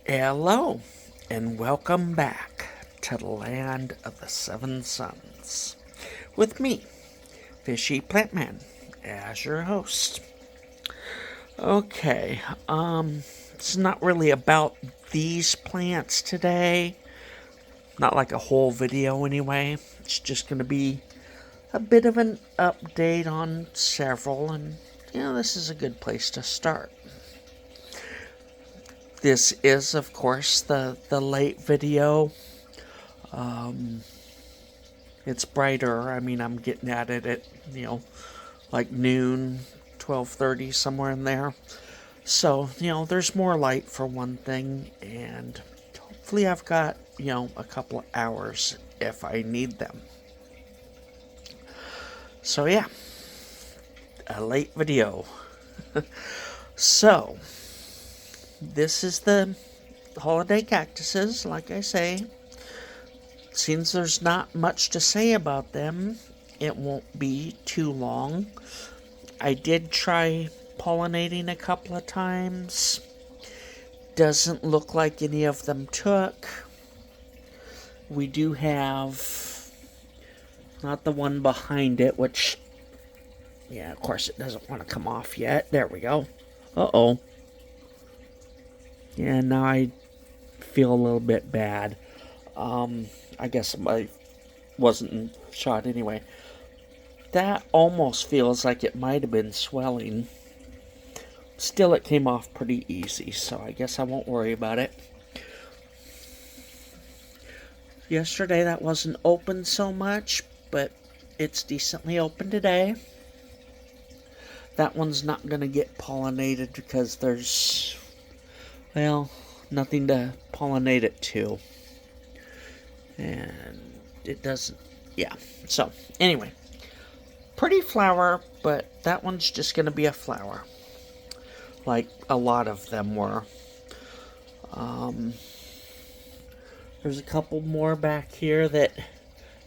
Hello, and welcome back to the land of the seven suns. With me, Fishy Plantman, as your host. Okay, it's not really about these plants today. Not like a whole video anyway. It's just going to be a bit of an update on several, and this is a good place to start. This is, of course, the late video. It's brighter. I mean, I'm getting at it at, like noon, 12:30, somewhere in there. So, there's more light for one thing, and hopefully I've got, a couple of hours if I need them. So, yeah, a late video. So, this is the holiday cactuses, like I say. Since there's not much to say about them, it won't be too long. I did try pollinating a couple of times. Doesn't look like any of them took. We do have not the one behind it, which, yeah, of course it doesn't want to come off yet. There we go. Uh-oh. Yeah, now I feel a little bit bad. I guess I wasn't shot anyway. That almost feels like it might have been swelling. Still, it came off pretty easy, so I guess I won't worry about it. Yesterday that wasn't open so much, but it's decently open today. That one's not going to get pollinated because there's, well, nothing to pollinate it to. And it doesn't, yeah. So, anyway, pretty flower, but that one's just going to be a flower. Like a lot of them were. There's a couple more back here that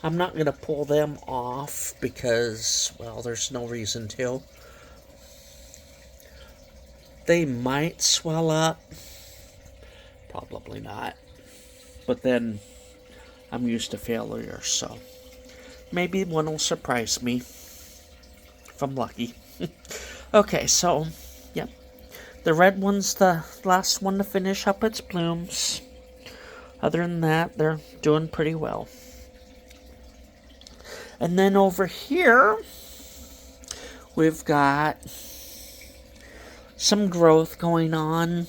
I'm not going to pull them off because, well, there's no reason to. They might swell up. Probably not. But then I'm used to failure, so maybe one will surprise me if I'm lucky. Okay, so, yep. The red one's the last one to finish up its blooms. Other than that, they're doing pretty well. And then over here, we've got some growth going on.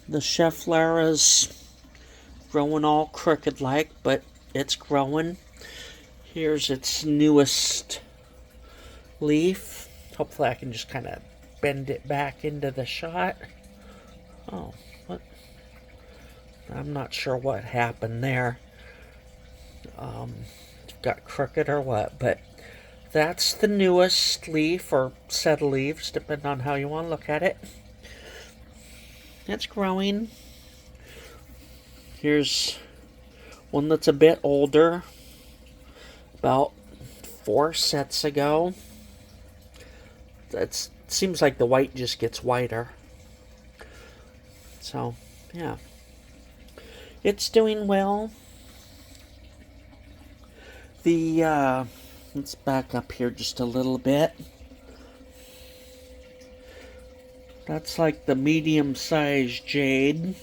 The chef Lara's growing all crooked like, but it's growing. Here's its newest leaf. Hopefully I can just kind of bend it back into the shot. Oh, what? I'm not sure what happened there. Got crooked or what, but that's the newest leaf or set of leaves, depending on how you want to look at it. It's growing. Here's one that's a bit older, about 4 sets ago. It seems like the white just gets whiter. So, yeah. It's doing well. Let's back up here just a little bit. That's like the medium-sized jade,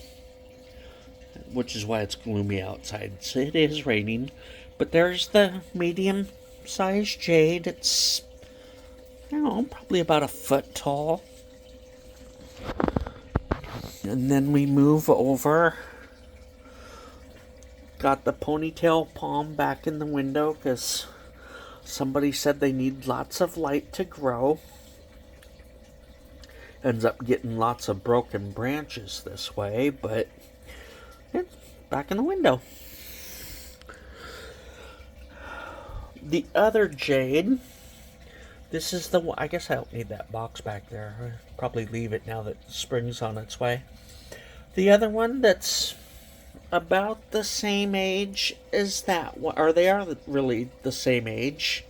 which is why it's gloomy outside. So it is raining. But there's the medium-sized jade. It's, probably about a foot tall. And then we move over. Got the ponytail palm back in the window because somebody said they need lots of light to grow. Ends up getting lots of broken branches this way, but it's back in the window. The other jade, this is the one. I guess I don't need that box back there. I'll probably leave it now that spring's on its way. The other one that's about the same age as that one, or they are really the same age.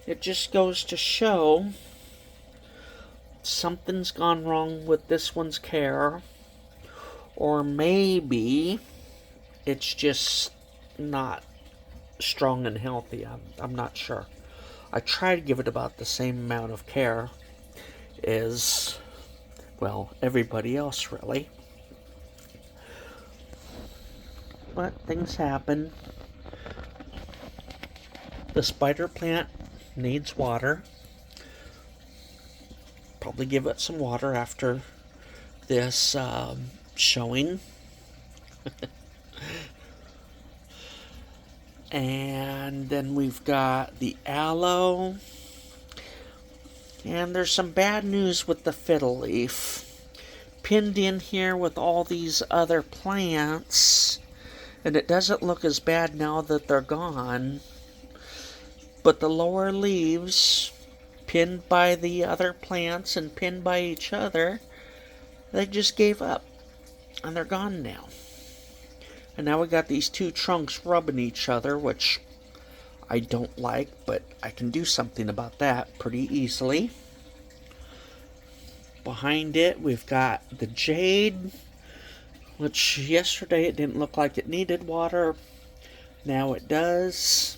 It just goes to show something's gone wrong with this one's care, or maybe it's just not strong and healthy. I'm not sure. I try to give it about the same amount of care as, well, everybody else, really. But things happen. The spider plant needs water. Probably give it some water after this showing. And then we've got the aloe. And there's some bad news with the fiddle leaf. Pinned in here with all these other plants. And it doesn't look as bad now that they're gone. But the lower leaves, pinned by the other plants and pinned by each other, they just gave up. And they're gone now. And now we got these two trunks rubbing each other, which I don't like, but I can do something about that pretty easily. Behind it, we've got the jade, which yesterday it didn't look like it needed water. Now it does.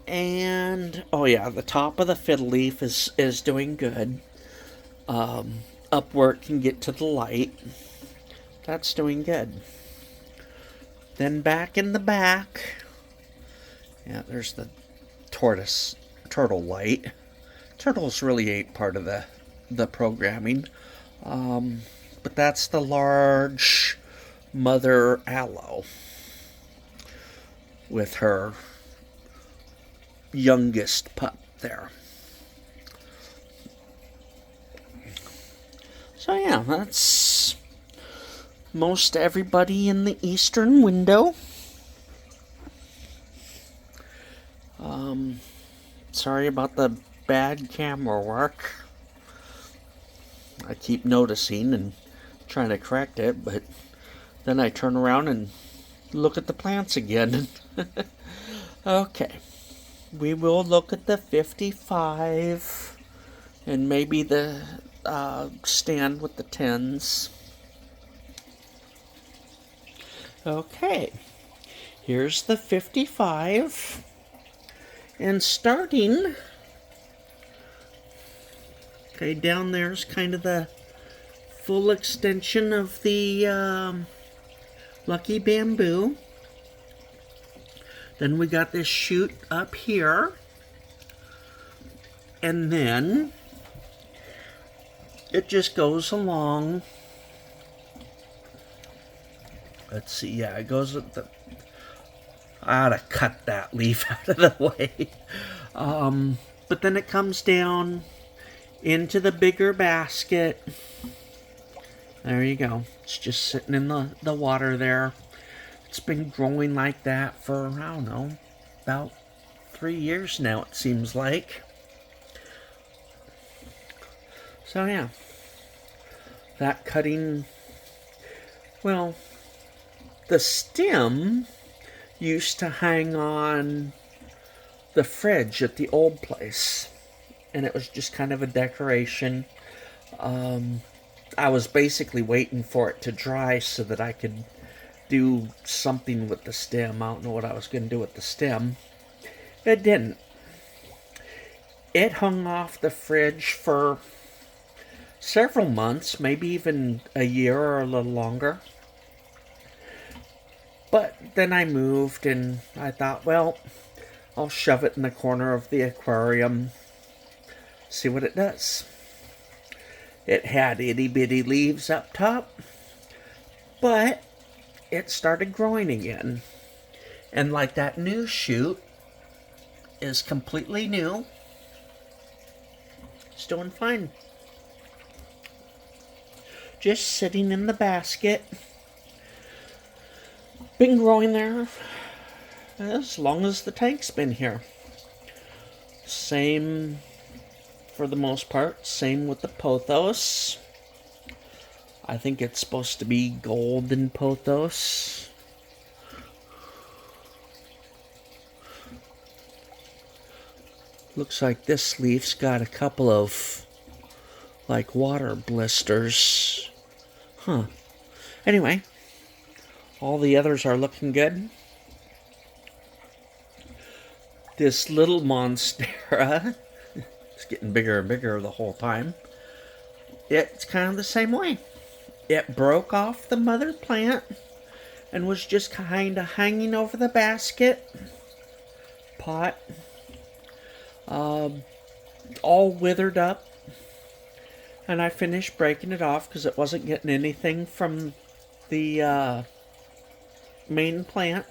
And, oh yeah, the top of the fiddle leaf is doing good. Up where it can get to the light. That's doing good. Then back in the back, yeah, there's the turtle light. Turtles really ain't part of the programming. But that's the large mother aloe with her youngest pup there. So yeah, that's most everybody in the eastern window. Sorry about the bad camera work. I keep noticing and trying to correct it, but then I turn around and look at the plants again. Okay, we will look at the 55 and maybe the stand with the 10s. Okay, here's the 55, and starting, okay, down there's kind of the full extension of the lucky bamboo. Then we got this shoot up here, and then it just goes along. Let's see, yeah, it goes with the... I ought to cut that leaf out of the way. But then it comes down into the bigger basket. There you go. It's just sitting in the water there. It's been growing like that for, I don't know, about 3 years now, it seems like. So yeah, that cutting, well, the stem used to hang on the fridge at the old place, and it was just kind of a decoration. I was basically waiting for it to dry so that I could do something with the stem. I don't know what I was going to do with the stem. It didn't. It hung off the fridge for several months, maybe even a year or a little longer. But then I moved and I thought, well, I'll shove it in the corner of the aquarium, see what it does. It had itty-bitty leaves up top, but it started growing again. And like that new shoot is completely new. It's doing fine. Just sitting in the basket. Been growing there as long as the tank's been here. Same for the most part. Same with the pothos. I think it's supposed to be golden pothos. Looks like this leaf's got a couple of, like, water blisters. Huh. Anyway, all the others are looking good. This little monstera, it's getting bigger and bigger the whole time. It's kind of the same way. It broke off the mother plant and was just kind of hanging over the basket pot, all withered up. And I finished breaking it off because it wasn't getting anything from the main plant.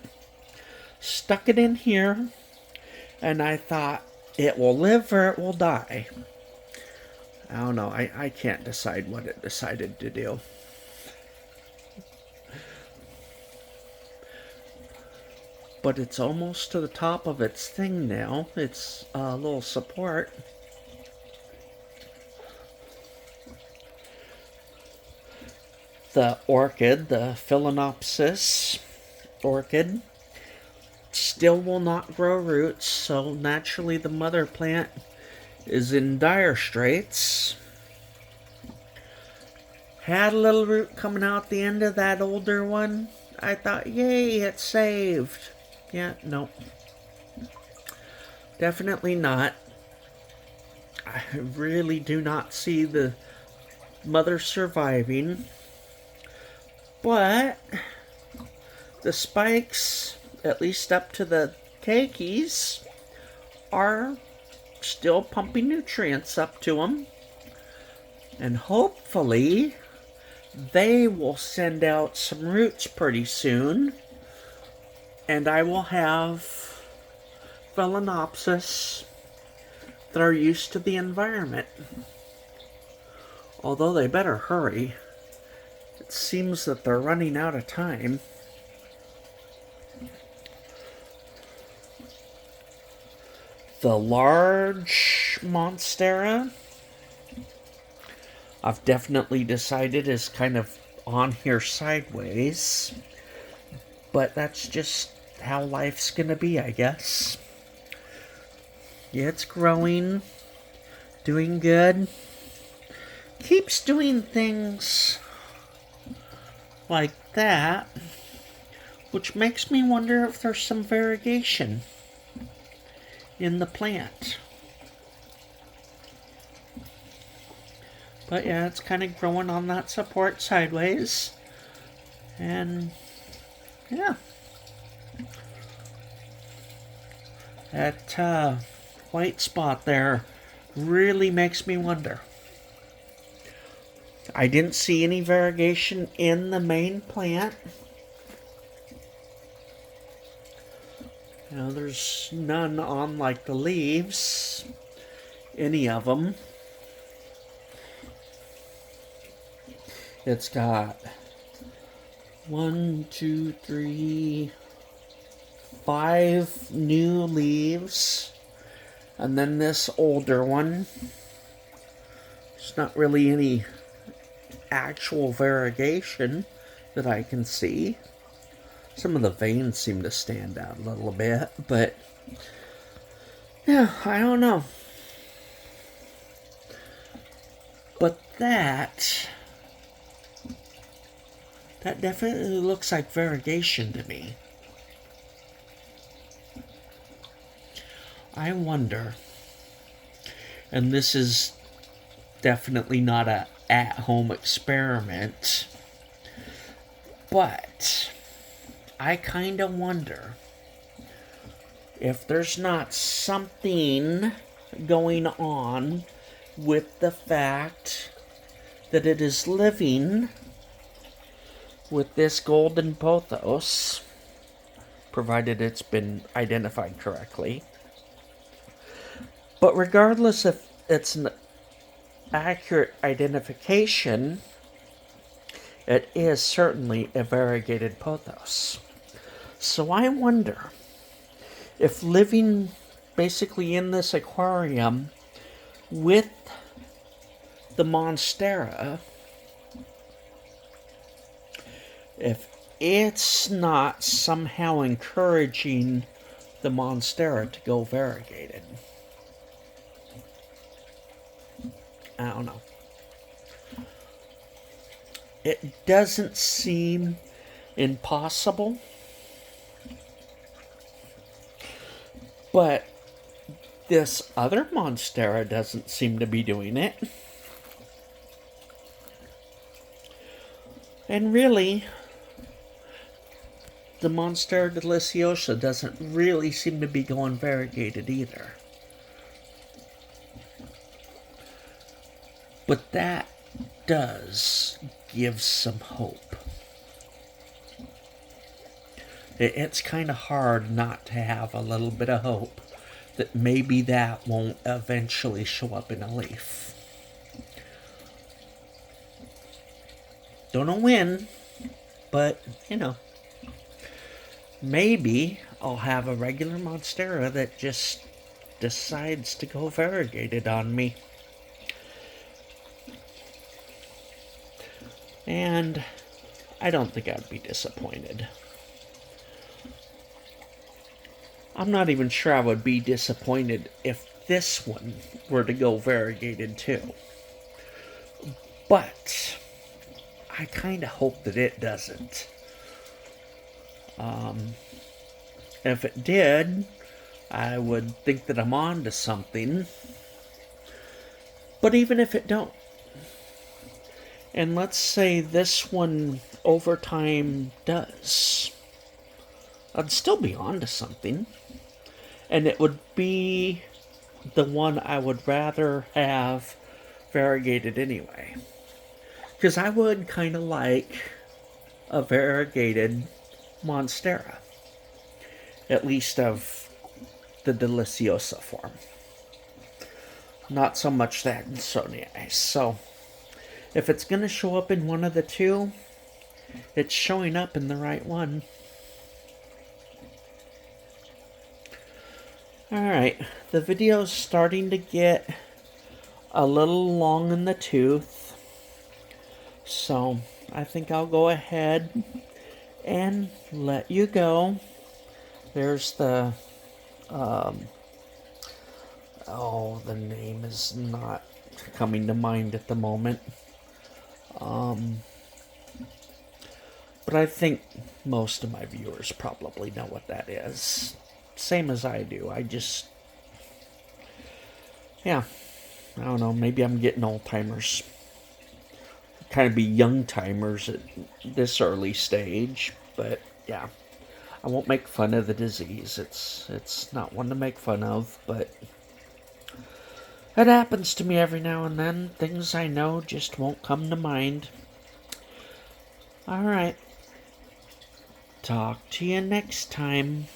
Stuck it in here, and I thought it will live or it will die. I don't know. I can't decide what it decided to do. But it's almost to the top of its thing now. It's a little support. The orchid, the Phalaenopsis orchid, still will not grow roots, so naturally the mother plant is in dire straits. Had a little root coming out the end of that older one. I thought, yay, it's saved. Yeah, no. Definitely not. I really do not see the mother surviving. But the spikes, at least up to the keikis, are still pumping nutrients up to them. And hopefully they will send out some roots pretty soon. And I will have Phalaenopsis that are used to the environment. Although they better hurry. It seems that they're running out of time. The large monstera, I've definitely decided is kind of on here sideways. But that's just how life's gonna be, I guess. Yeah, it's growing, doing good. Keeps doing things like that, which makes me wonder if there's some variegation in the plant. But yeah, it's kind of growing on that support sideways. And yeah, that white spot there really makes me wonder. I didn't see any variegation in the main plant. You know, there's none on like the leaves, any of them. It's got 1, 2, 3, 5 new leaves, and then this older one. There's not really any actual variegation that I can see. Some of the veins seem to stand out a little bit, but yeah, I don't know. But that definitely looks like variegation to me. I wonder, and this is definitely not a at-home experiment, but I kind of wonder if there's not something going on with the fact that it is living with this golden pothos, provided it's been identified correctly. But regardless if it's an accurate identification, it is certainly a variegated pothos. So I wonder if living basically in this aquarium with the monstera, if it's not somehow encouraging the monstera to go variegated. I don't know. It doesn't seem impossible, but this other monstera doesn't seem to be doing it. And really, the monstera deliciosa doesn't really seem to be going variegated either. But that does give some hope. It's kind of hard not to have a little bit of hope that maybe that won't eventually show up in a leaf. Don't know when, but, maybe I'll have a regular monstera that just decides to go variegated on me. And I don't think I'd be disappointed. I'm not even sure I would be disappointed if this one were to go variegated too. But I kind of hope that it doesn't. If it did, I would think that I'm on to something. But even if it don't, and let's say this one over time does, I'd still be on to something. And it would be the one I would rather have variegated anyway. Because I would kind of like a variegated monstera. At least of the deliciosa form. Not so much that Insomniae. So, if it's going to show up in one of the two, it's showing up in the right one. Alright, the video's starting to get a little long in the tooth. So, I think I'll go ahead and let you go. There's the, the name is not coming to mind at the moment. But I think most of my viewers probably know what that is. Same as I do. I don't know, maybe I'm getting old timers. Kind of be young timers at this early stage, but yeah. I won't make fun of the disease. It's not one to make fun of, but it happens to me every now and then. Things I know just won't come to mind. Alright. Talk to you next time.